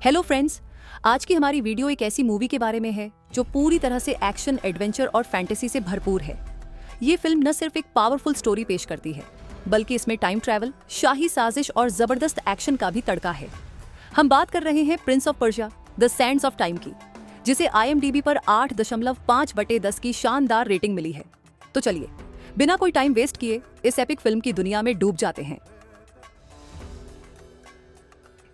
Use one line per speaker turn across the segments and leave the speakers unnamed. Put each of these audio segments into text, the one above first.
Hello friends, आज की हमारी वीडियो एक ऐसी मूवी के बारे में है जो पूरी तरह से एक्शन, एडवेंचर और फैंटेसी से भरपूर है। ये फिल्म न सिर्फ एक पावरफुल स्टोरी पेश करती है, बल्कि इसमें टाइम ट्रैवल, शाही साजिश और जबरदस्त एक्शन का भी तड़का है। हम बात कर रहे हैं Prince of Persia the Sands of time की, जिसे IMDb पर 8.5/10 की शानदार रेटिंग मिली है। तो चलिए, बिना कोई टाइम वेस्ट किए इस एपिक फिल्म की दुनिया में डूब जाते हैं।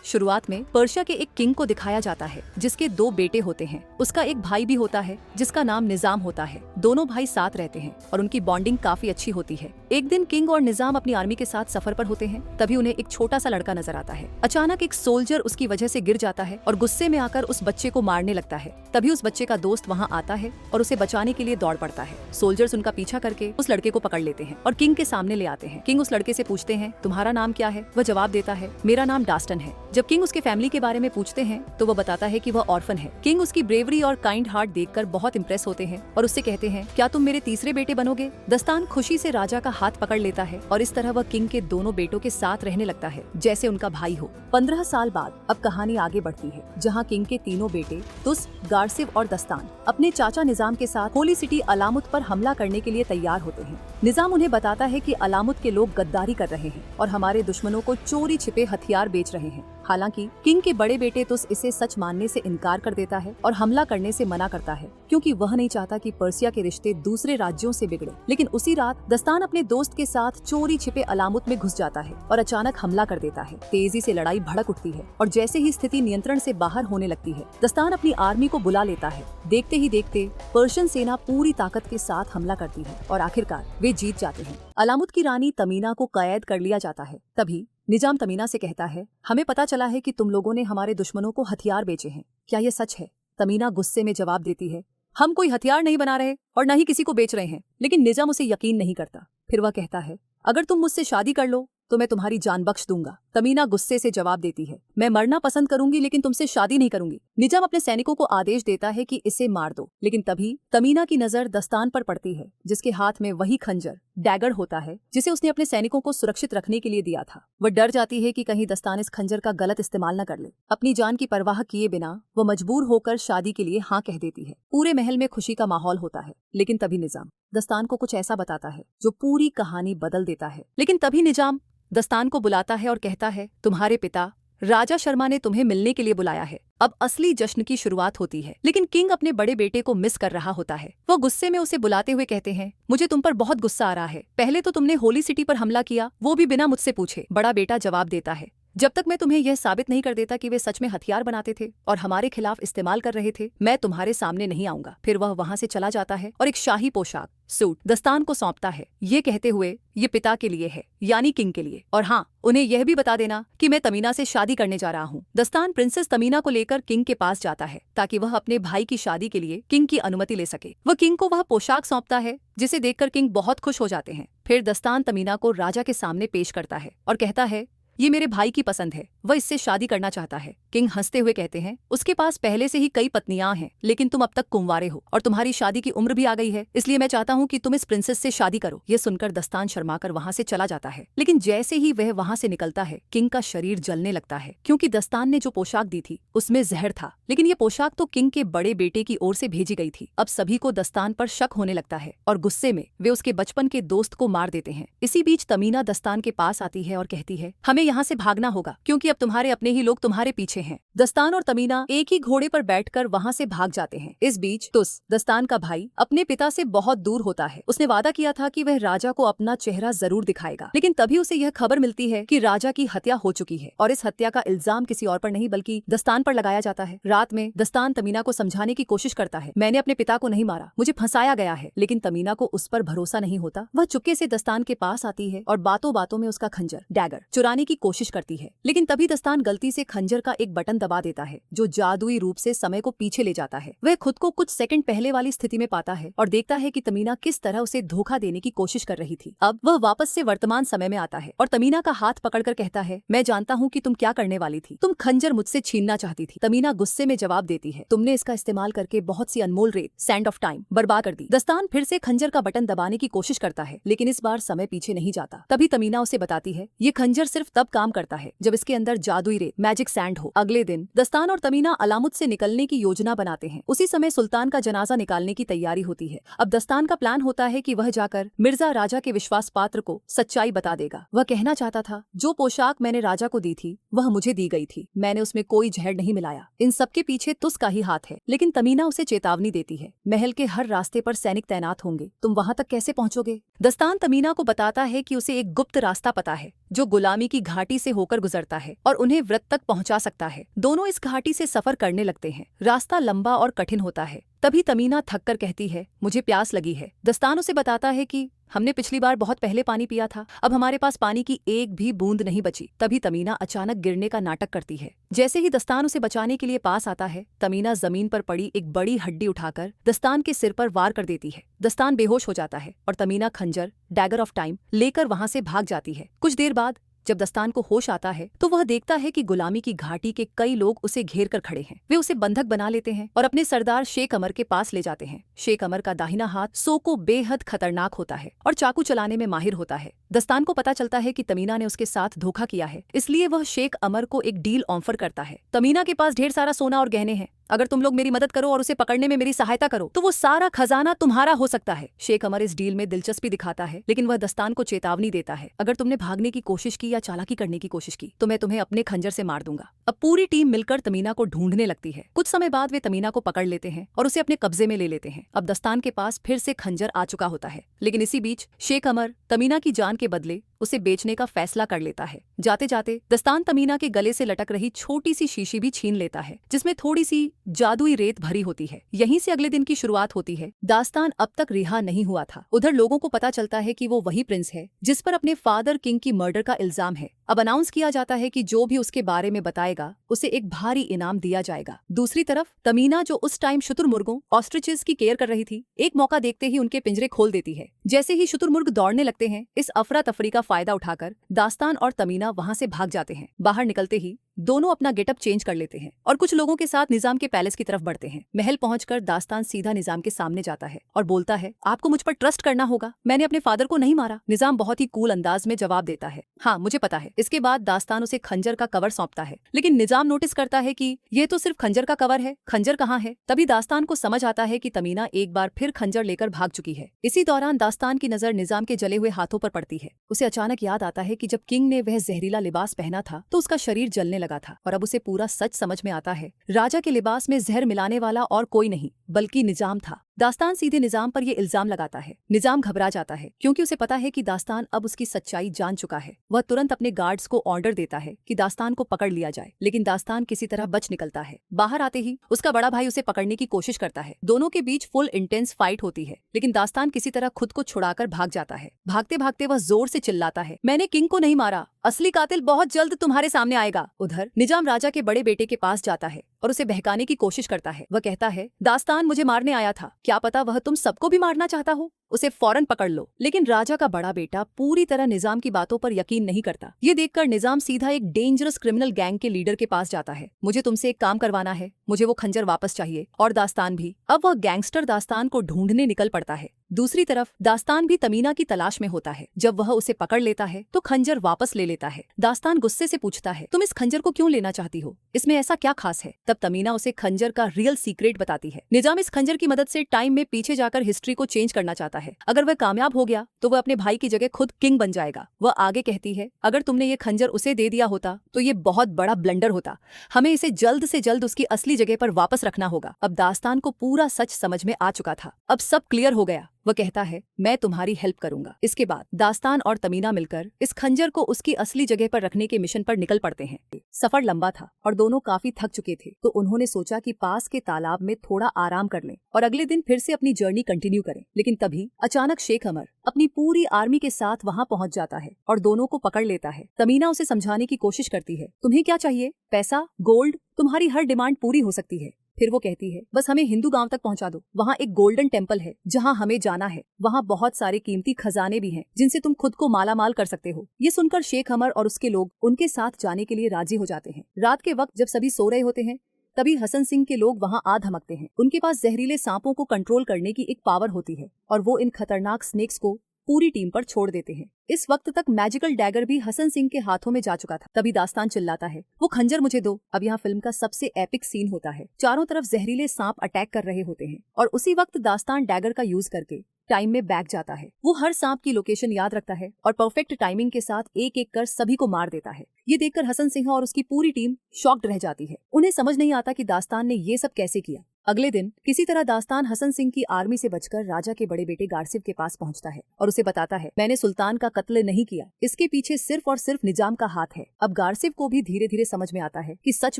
शुरुआत में पर्शिया के एक किंग को दिखाया जाता है जिसके 2 बेटे होते हैं। उसका एक भाई भी होता है जिसका नाम निजाम होता है। दोनों भाई साथ रहते हैं और उनकी बॉन्डिंग काफी अच्छी होती है। एक दिन किंग और निजाम अपनी आर्मी के साथ सफर पर होते हैं। तभी उन्हें एक छोटा सा लड़का नजर आता है। अचानक एक सोल्जर उसकी वजह से गिर जाता है और गुस्से में आकर उस बच्चे को मारने लगता है। तभी उस बच्चे का दोस्त वहाँ आता है और उसे बचाने के लिए दौड़ पड़ता है। सोल्जर्स उनका पीछा करके उस लड़के को पकड़ लेते हैं और किंग के सामने ले आते हैं। किंग उस लड़के से पूछते हैं, तुम्हारा नाम क्या है? वह जवाब देता है, मेरा नाम डास्टन है। जब किंग उसके फैमिली के बारे में पूछते हैं तो वो बताता है कि वह ऑर्फन है। किंग उसकी ब्रेवरी और काइंड हार्ट देखकर बहुत इंप्रेस होते हैं और उससे कहते हैं, क्या तुम मेरे तीसरे बेटे बनोगे? दस्तान खुशी से राजा का हाथ पकड़ लेता है और इस तरह वह किंग के दोनों बेटों के साथ रहने लगता है जैसे उनका भाई हो। 15 साल बाद अब कहानी आगे बढ़ती है, जहाँ किंग के तीनों बेटे तुस, गारसिव और दस्तान अपने चाचा निजाम के साथ होली सिटी अलामुत पर हमला करने के लिए तैयार होते हैं। निजाम उन्हें बताता है कि अलामुत के लोग गद्दारी कर रहे हैं और हमारे दुश्मनों को चोरी छिपे हथियार बेच रहे हैं। हालांकि किंग के बड़े बेटे तुस इसे सच मानने से इनकार कर देता है और हमला करने से मना करता है, क्योंकि वह नहीं चाहता कि पर्सिया के रिश्ते दूसरे राज्यों से बिगड़े। लेकिन उसी रात दस्तान अपने दोस्त के साथ चोरी छिपे अलामुत में घुस जाता है और अचानक हमला कर देता है। तेजी से लड़ाई भड़क उठती है और जैसे ही स्थिति नियंत्रण से बाहर होने लगती है, दस्तान अपनी आर्मी को बुला लेता है। देखते ही देखते पर्शियन सेना पूरी ताकत के साथ हमला करती है और आखिरकार वे जीत जाते हैं। अलामुत की रानी तमीना को कैद कर लिया जाता है। तभी निजाम तमीना से कहता है, हमें पता चला है कि तुम लोगों ने हमारे दुश्मनों को हथियार बेचे हैं, क्या ये सच है? तमीना गुस्से में जवाब देती है, हम कोई हथियार नहीं बना रहे और न ही किसी को बेच रहे हैं। लेकिन निजाम उसे यकीन नहीं करता। फिर वह कहता है, अगर तुम मुझसे शादी कर लो तो मैं तुम्हारी जान बख्श दूंगा। तमीना गुस्से से जवाब देती है, मैं मरना पसंद करूंगी लेकिन तुमसे शादी नहीं करूंगी। निजाम अपने सैनिकों को आदेश देता है कि इसे मार दो, लेकिन तभी तमीना की नजर दस्तान पर पड़ती है, जिसके हाथ में वही खंजर डैगर होता है जिसे उसने अपने सैनिकों को सुरक्षित रखने के लिए दिया था। वह डर जाती है कि कहीं दस्तान इस खंजर का गलत इस्तेमाल न कर ले। अपनी जान की परवाह किए बिना वो मजबूर होकर शादी के लिए हाँ कह देती है। पूरे महल में खुशी का माहौल होता है, लेकिन तभी निजाम दस्तान को कुछ ऐसा बताता है जो पूरी कहानी बदल देता है। लेकिन तभी निजाम दस्तान को बुलाता है और कहता है, तुम्हारे पिता राजा शर्मा ने तुम्हें मिलने के लिए बुलाया है। अब असली जश्न की शुरुआत होती है। लेकिन किंग अपने बड़े बेटे को मिस कर रहा होता है। वो गुस्से में उसे बुलाते हुए कहते हैं, मुझे तुम पर बहुत गुस्सा आ रहा है। पहले तो तुमने होली सिटी पर हमला किया, वो भी बिना मुझसे पूछे। बड़ा बेटा जवाब देता है, जब तक मैं तुम्हें यह साबित नहीं कर देता कि वे सच में हथियार बनाते थे और हमारे खिलाफ इस्तेमाल कर रहे थे, मैं तुम्हारे सामने नहीं आऊंगा। फिर वह वहां से चला जाता है और एक शाही पोशाक सूट दस्तान को सौंपता है, ये कहते हुए ये पिता के लिए है, यानी किंग के लिए। और हाँ, उन्हें यह भी बता देना कि मैं तमीना से शादी करने जा रहा हूँ। दस्तान प्रिंसेस तमीना को लेकर किंग के पास जाता है ताकि वह अपने भाई की शादी के लिए किंग की अनुमति ले सके। वह किंग को वह पोशाक सौंपता है जिसे देखकर किंग बहुत खुश हो जाते हैं। फिर दस्तान तमीना को राजा के सामने पेश करता है और कहता है, ये मेरे भाई की पसंद है, वह इससे शादी करना चाहता है। किंग हंसते हुए कहते हैं, उसके पास पहले से ही कई पत्नियां हैं, लेकिन तुम अब तक कुंवारे हो और तुम्हारी शादी की उम्र भी आ गई है, इसलिए मैं चाहता हूँ कि तुम इस प्रिंसेस से शादी करो। ये सुनकर दस्तान शर्माकर वहाँ से चला जाता है। लेकिन जैसे ही वह वहाँ से निकलता है, किंग का शरीर जलने लगता है, क्योंकि दस्तान ने जो पोशाक दी थी उसमें जहर था। लेकिन ये पोशाक तो किंग के बड़े बेटे की ओर से भेजी गई थी। अब सभी को दस्तान पर शक होने लगता है और गुस्से में वे उसके बचपन के दोस्त को मार देते हैं। इसी बीच तमीना दस्तान के पास आती है और कहती है, हमें यहाँ से भागना होगा क्योंकि अब तुम्हारे अपने ही लोग तुम्हारे पीछे हैं। दस्तान और तमीना एक ही घोड़े पर बैठकर वहां से भाग जाते हैं। इस बीच तुस, दस्तान का भाई, अपने पिता से बहुत दूर होता है। उसने वादा किया था कि वह राजा को अपना चेहरा जरूर दिखाएगा, लेकिन तभी उसे यह खबर मिलती है कि राजा की हत्या हो चुकी है और इस हत्या का इल्जाम किसी और पर नहीं बल्कि दस्तान पर लगाया जाता है। रात में दस्तान तमीना को समझाने की कोशिश करता है, मैंने अपने पिता को नहीं मारा, मुझे फंसाया गया है। लेकिन तमीना को उस पर भरोसा नहीं होता। वह चुपके से दस्तान के पास आती है और बातों बातों में उसका खंजर डैगर चुराने की कोशिश करती है। लेकिन तभी दस्तान गलती से खंजर का एक बटन दबा देता है जो जादुई रूप से समय को पीछे ले जाता है। वह खुद को कुछ सेकंड पहले वाली स्थिति में पाता है और देखता है कि तमीना किस तरह उसे धोखा देने की कोशिश कर रही थी। अब वह वापस से वर्तमान समय में आता है और तमीना का हाथ पकड़कर कहता है, मैं जानता हूँ कि तुम क्या करने वाली थी, तुम खंजर मुझसे छीनना चाहती थी। तमीना गुस्से में जवाब देती है, तुमने इसका इस्तेमाल करके बहुत सी अनमोल रेत सैंड ऑफ टाइम बर्बाद कर दी। दस्तान फिर से खंजर का बटन दबाने की कोशिश करता है, लेकिन इस बार समय पीछे नहीं जाता। तभी तमीना उसे बताती है, ये खंजर सिर्फ तब काम करता है जब इसके अंदर अंदर जादुई रेत मैजिक सैंड हो। अगले दिन दस्तान और तमीना अलामुत से निकलने की योजना बनाते हैं। उसी समय सुल्तान का जनाजा निकालने की तैयारी होती है। अब दस्तान का प्लान होता है कि वह जाकर मिर्जा राजा के विश्वास पात्र को सच्चाई बता देगा। वह कहना चाहता था, जो पोशाक मैंने राजा को दी थी वह मुझे दी गई थी, मैंने उसमें कोई जहर नहीं मिलाया। इन सबके पीछे तुस का ही हाथ है। लेकिन तमीना उसे चेतावनी देती है, महल के हर रास्ते पर सैनिक तैनात होंगे, तुम वहां तक कैसे पहुंचोगे? दस्तान तमीना को बताता है कि उसे एक गुप्त रास्ता पता है जो गुलामी की घाटी से होकर गुजरता है और उन्हें व्रत तक पहुंचा सकता है। दोनों इस घाटी से सफर करने लगते हैं। रास्ता लंबा और कठिन होता है। तभी तमीना थक कर कहती है, मुझे प्यास लगी है। दस्तान उसे बताता है कि हमने पिछली बार बहुत पहले पानी पिया था, अब हमारे पास पानी की एक भी बूंद नहीं बची। तभी तमीना अचानक गिरने का नाटक करती है। जैसे ही दस्तान उसे बचाने के लिए पास आता है, तमीना जमीन पर पड़ी एक बड़ी हड्डी उठाकर दस्तान के सिर पर वार कर देती है। दस्तान बेहोश हो जाता है और तमीना खंजर डैगर ऑफ टाइम लेकर वहां से भाग जाती है। कुछ देर बाद जब दस्तान को होश आता है तो वह देखता है कि गुलामी की घाटी के कई लोग उसे घेर कर खड़े हैं। वे उसे बंधक बना लेते हैं और अपने सरदार शेख अमर के पास ले जाते हैं। शेख अमर का दाहिना हाथ सोको बेहद खतरनाक होता है और चाकू चलाने में माहिर होता है। दस्तान को पता चलता है कि तमीना ने उसके साथ धोखा किया है, इसलिए वह शेख अमर को एक डील ऑफर करता है। तमीना के पास ढेर सारा सोना और गहने हैं, अगर तुम लोग मेरी मदद करो और उसे पकड़ने में मेरी सहायता करो तो वो सारा खजाना तुम्हारा हो सकता है। शेख अमर इस डील में दिलचस्पी दिखाता है, लेकिन वह दस्तान को चेतावनी देता है, अगर तुमने भागने की कोशिश की या चालाकी करने की कोशिश की तो मैं तुम्हें अपने खंजर से मार दूंगा। अब पूरी टीम मिलकर तमीना को ढूंढने लगती है। कुछ समय बाद वे तमीना को पकड़ लेते हैं और उसे अपने कब्जे में ले लेते हैं। अब दस्तान के पास फिर से खंजर आ चुका होता है, लेकिन इसी बीच शेख अमर तमीना की जान के बदले उसे बेचने का फैसला कर लेता है। जाते जाते दस्तान तमीना के गले से लटक रही छोटी सी शीशी भी छीन लेता है, जिसमें थोड़ी सी जादुई रेत भरी होती है। यहीं से अगले दिन की शुरुआत होती है। दास्तान अब तक रिहा नहीं हुआ था। उधर लोगों को पता चलता है कि वो वही प्रिंस है जिस पर अपने फादर किंग की मर्डर का इल्जाम है। अब अनाउंस किया जाता है कि जो भी उसके बारे में बताएगा उसे एक भारी इनाम दिया जाएगा। दूसरी तरफ तमीना, जो उस टाइम शुतुरमुर्गों ऑस्ट्रिचेस की केयर कर रही थी, एक मौका देखते ही उनके पिंजरे खोल देती है। जैसे ही शुतुरमुर्ग दौड़ने लगते हैं, इस अफरा तफरी का फायदा उठाकर दास्तान और तमीना वहां से भाग जाते हैं। बाहर निकलते ही दोनों अपना गेटअप चेंज कर लेते हैं और कुछ लोगों के साथ निजाम के पैलेस की तरफ बढ़ते हैं। महल पहुंचकर दास्तान सीधा निजाम के सामने जाता है और बोलता है, आपको मुझ पर ट्रस्ट करना होगा, मैंने अपने फादर को नहीं मारा। निजाम बहुत ही कूल अंदाज में जवाब देता है, हाँ मुझे पता है। इसके बाद दास्तान उसे खंजर का कवर सौंपता है, लेकिन निजाम नोटिस करता है कि ये तो सिर्फ खंजर का कवर है, खंजर कहाँ है। तभी दास्तान को समझ आता है कि तमीना एक बार फिर खंजर लेकर भाग चुकी है। इसी दौरान दास्तान की नजर निजाम के जले हुए हाथों पर पड़ती है। उसे अचानक याद आता है कि जब किंग ने वह जहरीला लिबास पहना था तो उसका शरीर जलने लगा था, और अब उसे पूरा सच समझ में आता है। राजा के लिबास में जहर मिलाने वाला और कोई नहीं बल्कि निजाम था। दास्तान सीधे निजाम पर ये इल्जाम लगाता है। निजाम घबरा जाता है क्योंकि उसे पता है कि दास्तान अब उसकी सच्चाई जान चुका है। वह तुरंत अपने गार्ड्स को ऑर्डर देता है कि दास्तान को पकड़ लिया जाए, लेकिन दास्तान किसी तरह बच निकलता है। बाहर आते ही उसका बड़ा भाई उसे पकड़ने की कोशिश करता है। दोनों के बीच फुल इंटेंस फाइट होती है, लेकिन दास्तान किसी तरह खुद को छुड़ाकर भाग जाता है। भागते भागते वह जोर से चिल्लाता है, मैंने किंग को नहीं मारा, असली कातिल बहुत जल्द तुम्हारे सामने आएगा। उधर निजाम राजा के बड़े बेटे के पास जाता है और उसे बहकाने की कोशिश करता है। वह कहता है, दास्तान मुझे मारने आया था, क्या पता वह तुम सबको भी मारना चाहता हो, उसे फौरन पकड़ लो। लेकिन राजा का बड़ा बेटा पूरी तरह निजाम की बातों पर यकीन नहीं करता। ये देखकर निजाम सीधा एक डेंजरस क्रिमिनल गैंग के लीडर के पास जाता है। मुझे तुमसे एक काम करवाना है, मुझे वो खंजर वापस चाहिए, और दास्तान भी। अब वह गैंगस्टर दास्तान को ढूंढने निकल पड़ता है। दूसरी तरफ दास्तान भी तमीना की तलाश में होता है। जब वह उसे पकड़ लेता है तो खंजर वापस ले लेता है। दास्तान गुस्से से पूछता है, तुम इस खंजर को क्यों लेना चाहती हो, इसमें ऐसा क्या खास है। तब तमीना उसे खंजर का रियल सीक्रेट बताती है। निजाम इस खंजर की मदद से टाइम में पीछे जाकर हिस्ट्री को चेंज करना चाहता है। अगर वह कामयाब हो गया तो वह अपने भाई की जगह खुद किंग बन जाएगा। वह आगे कहती है, अगर तुमने ये खंजर उसे दे दिया होता तो ये बहुत बड़ा ब्लंडर होता, हमें इसे जल्द से जल्द उसकी असली जगह पर वापस रखना होगा। अब दास्तान को पूरा सच समझ में आ चुका था। अब सब क्लियर हो गया। वह कहता है, मैं तुम्हारी हेल्प करूंगा। इसके बाद दास्तान और तमीना मिलकर इस खंजर को उसकी असली जगह पर रखने के मिशन पर निकल पड़ते हैं। सफर लंबा था और दोनों काफी थक चुके थे, तो उन्होंने सोचा कि पास के तालाब में थोड़ा आराम कर लें और अगले दिन फिर से अपनी जर्नी कंटिन्यू करें। लेकिन तभी अचानक शेख अमर अपनी पूरी आर्मी के साथ वहां पहुंच जाता है और दोनों को पकड़ लेता है। तमीना उसे समझाने की कोशिश करती है, तुम्हें क्या चाहिए, पैसा, गोल्ड, तुम्हारी हर डिमांड पूरी हो सकती है। फिर वो कहती है, बस हमें हिंदू गांव तक पहुंचा दो, वहाँ एक गोल्डन टेम्पल है जहाँ हमें जाना है, वहाँ बहुत सारे कीमती खजाने भी हैं जिनसे तुम खुद को माला माल कर सकते हो। ये सुनकर शेख अमर और उसके लोग उनके साथ जाने के लिए राजी हो जाते हैं। रात के वक्त जब सभी सो रहे होते हैं तभी हसन सिंह के लोग वहां आ धमकते हैं। उनके पास जहरीले सांपों को कंट्रोल करने की एक पावर होती है और वो इन खतरनाक स्नेक्स को पूरी टीम पर छोड़ देते हैं। इस वक्त तक मैजिकल डैगर भी हसन सिंह के हाथों में जा चुका था। तभी दास्तान चिल्लाता है, वो खंजर मुझे दो। अब यहाँ फिल्म का सबसे एपिक सीन होता है। चारों तरफ जहरीले सांप अटैक कर रहे होते हैं और उसी वक्त दास्तान डैगर का यूज करके टाइम में बैक जाता है। वो हर सांप की लोकेशन याद रखता है और परफेक्ट टाइमिंग के साथ एक एक कर सभी को मार देता है। ये देखकर हसन सिंह और उसकी पूरी टीम शॉक्ड रह जाती है। उन्हें समझ नहीं आता कि दास्तान ने ये सब कैसे किया। अगले दिन किसी तरह दास्तान हसन सिंह की आर्मी से बचकर राजा के बड़े बेटे गारसिफ के पास पहुंचता है और उसे बताता है, मैंने सुल्तान का कत्ल नहीं किया, इसके पीछे सिर्फ और सिर्फ निजाम का हाथ है। अब गारसिफ को भी धीरे धीरे समझ में आता है कि सच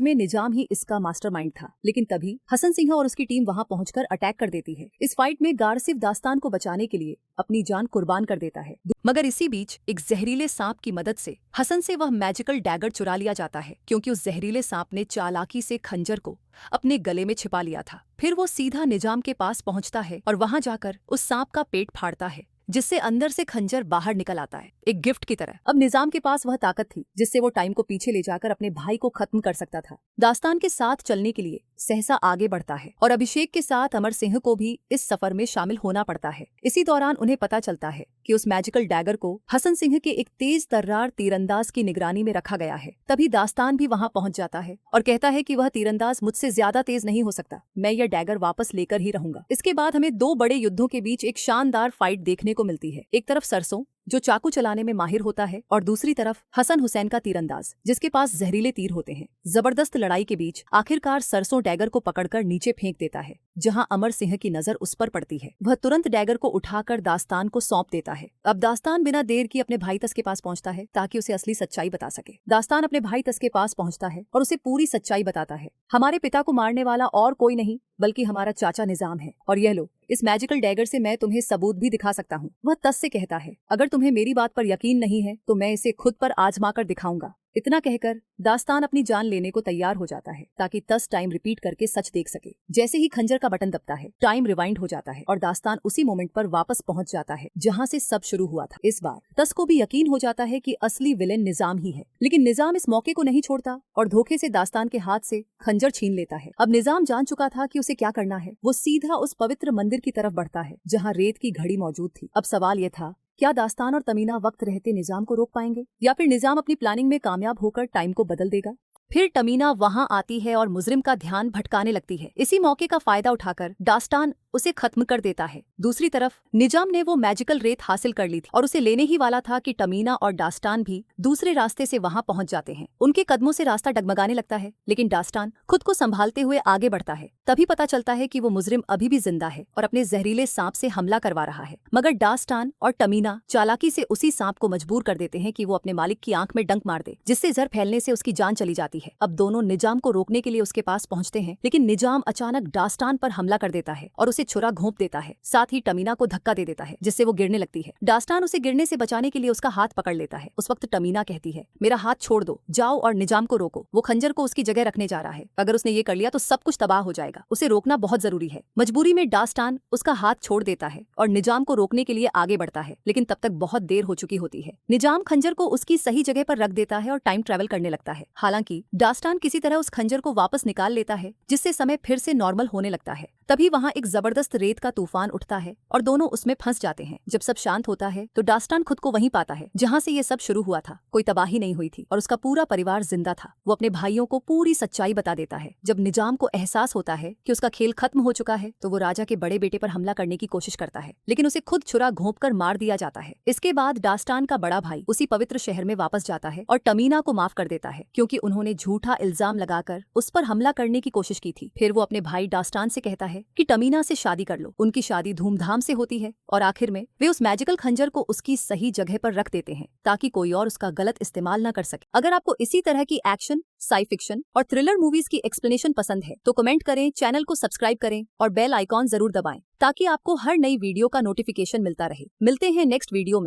में निजाम ही इसका मास्टरमाइंड था। लेकिन तभी हसन सिंह और उसकी टीम वहां पहुंचकर अटैक कर देती है। इस फाइट में गारसिफ दास्तान को बचाने के लिए अपनी जान कुर्बान कर देता है। मगर इसी बीच एक जहरीले सांप की मदद से हसन से वह मैजिकल डैगर चुरा लिया जाता है, क्योंकि उस जहरीले सांप ने चालाकी से खंजर को अपने गले में छिपा लिया था। फिर वो सीधा निजाम के पास पहुंचता है और वहां जाकर उस सांप का पेट फाड़ता है, जिससे अंदर से खंजर बाहर निकल आता है, एक गिफ्ट की तरह। अब निजाम के पास वह ताकत थी जिससे वो टाइम को पीछे ले जाकर अपने भाई को खत्म कर सकता था। दास्तान के साथ चलने के लिए सहसा आगे बढ़ता है और अभिषेक के साथ अमर सिंह को भी इस सफर में शामिल होना पड़ता है। इसी दौरान उन्हें पता चलता है कि उस मैजिकल डैगर को हसन सिंह के एक तेज तर्रार तीरंदाज की निगरानी में रखा गया है। तभी दास्तान भी वहां पहुंच जाता है और कहता है कि वह तीरंदाज मुझसे ज्यादा तेज नहीं हो सकता, मैं यह डैगर वापस लेकर ही रहूंगा। इसके बाद हमें दो बड़े युद्धों के बीच एक शानदार फाइट देखने को मिलती है। एक तरफ सरसों जो चाकू चलाने में माहिर होता है और दूसरी तरफ हसन हुसैन का तीरंदाज जिसके पास जहरीले तीर होते हैं। जबरदस्त लड़ाई के बीच आखिरकार सरसों डैगर को पकड़कर नीचे फेंक देता है। जहां अमर सिंह की नजर उस पर पड़ती है, वह तुरंत डैगर को उठाकर दास्तान को सौंप देता है। अब दास्तान बिना देर किए अपने भाई तस के पास पहुंचता है ताकि उसे असली सच्चाई बता सके। दास्तान अपने भाई तस के पास पहुंचता है और उसे पूरी सच्चाई बताता है। हमारे पिता को मारने वाला और कोई नहीं बल्कि हमारा चाचा निजाम है, और यह लो, इस मैजिकल डैगर से मैं तुम्हें सबूत भी दिखा सकता हूँ। वह तस से कहता है, अगर तुम्हें मेरी बात पर यकीन नहीं है तो मैं इसे खुद पर आजमा कर दिखाऊंगा। इतना कहकर दास्तान अपनी जान लेने को तैयार हो जाता है ताकि तस टाइम रिपीट करके सच देख सके। जैसे ही खंजर का बटन दबता है, टाइम रिवाइंड हो जाता है और दास्तान उसी मोमेंट पर वापस पहुंच जाता है जहां से सब शुरू हुआ था। इस बार तस को भी यकीन हो जाता है कि असली विलेन निजाम ही है, लेकिन निजाम इस मौके को नहीं छोड़ता और धोखे से दास्तान के हाथ से खंजर छीन लेता है। अब निजाम जान चुका था कि उसे क्या करना है। वो सीधा उस पवित्र मंदिर की तरफ बढ़ता है जहाँ रेत की घड़ी मौजूद थी। अब सवाल ये था, क्या दास्तान और तमीना वक्त रहते निजाम को रोक पाएंगे या फिर निजाम अपनी प्लानिंग में कामयाब होकर टाइम को बदल देगा? फिर तमीना वहां आती है और मुजरिम का ध्यान भटकाने लगती है। इसी मौके का फायदा उठाकर दास्तान उसे खत्म कर देता है। दूसरी तरफ निजाम ने वो मैजिकल रेत हासिल कर ली थी और उसे लेने ही वाला था कि तमीना और दास्तान भी दूसरे रास्ते से वहां पहुंच जाते हैं। उनके कदमों से रास्ता डगमगाने लगता है, लेकिन दास्तान खुद को संभालते हुए आगे बढ़ता है। तभी पता चलता है कि वो मुजरिम अभी भी जिंदा है और अपने जहरीले सांप से हमला करवा रहा है। मगर दास्तान और तमीना चालाकी से उसी सांप को मजबूर कर देते हैं कि वो अपने मालिक की आंख में डंक मार दे, जिससे जहर फैलने से उसकी जान चली जाती है। अब दोनों निजाम को रोकने के लिए उसके पास पहुंचते हैं, लेकिन निजाम अचानक दास्तान पर हमला कर देता है और उसे छुरा घोंप देता है। साथ ही तमीना को धक्का दे देता है जिससे वो गिरने लगती है। दास्तान उसे गिरने से बचाने के लिए उसका हाथ पकड़ लेता है। उस वक्त तमीना कहती है, मेरा हाथ छोड़ दो, जाओ और निजाम को रोको, वो खंजर को उसकी जगह रखने जा रहा है। अगर उसने ये कर लिया तो सब कुछ तबाह हो जाएगा, उसे रोकना बहुत जरूरी है। मजबूरी में दास्तान उसका हाथ छोड़ देता है और निजाम को रोकने के लिए आगे बढ़ता है, लेकिन तब तक बहुत देर हो चुकी होती है। निजाम खंजर को उसकी सही जगह पर रख देता है और टाइम ट्रेवल करने लगता है। हालांकि दास्तान किसी तरह उस खंजर को वापस निकाल लेता है, जिससे समय फिर से नॉर्मल होने लगता है। तभी वहाँ एक जबरदस्त रेत का तूफान उठता है और दोनों उसमें फंस जाते हैं। जब सब शांत होता है तो दास्तान खुद को वहीं पाता है जहाँ से ये सब शुरू हुआ था। कोई तबाही नहीं हुई थी और उसका पूरा परिवार जिंदा था। वो अपने भाइयों को पूरी सच्चाई बता देता है। जब निजाम को एहसास होता है कि उसका खेल खत्म हो चुका है तो वो राजा के बड़े बेटे पर हमला करने की कोशिश करता है, लेकिन उसे खुद छुरा घोंपकर मार दिया जाता है। इसके बाद दास्तान का बड़ा भाई उसी पवित्र शहर में वापस जाता है और तमीना को माफ कर देता है, क्योंकि उन्होंने झूठा इल्जाम लगाकर उस पर हमला करने की कोशिश की थी। फिर वो अपने भाई दास्तान से कहता है कि तमीना से शादी कर लो। उनकी शादी धूमधाम से होती है और आखिर में वे उस मैजिकल खंजर को उसकी सही जगह पर रख देते हैं ताकि कोई और उसका गलत इस्तेमाल न कर सके। अगर आपको इसी तरह की एक्शन, साई फिक्शन और थ्रिलर मूवीज की एक्सप्लेनेशन पसंद है तो कमेंट करें, चैनल को सब्सक्राइब करें और बेल आइकॉन जरूर दबाएं ताकि आपको हर नई वीडियो का नोटिफिकेशन मिलता रहे। मिलते हैं नेक्स्ट वीडियो में।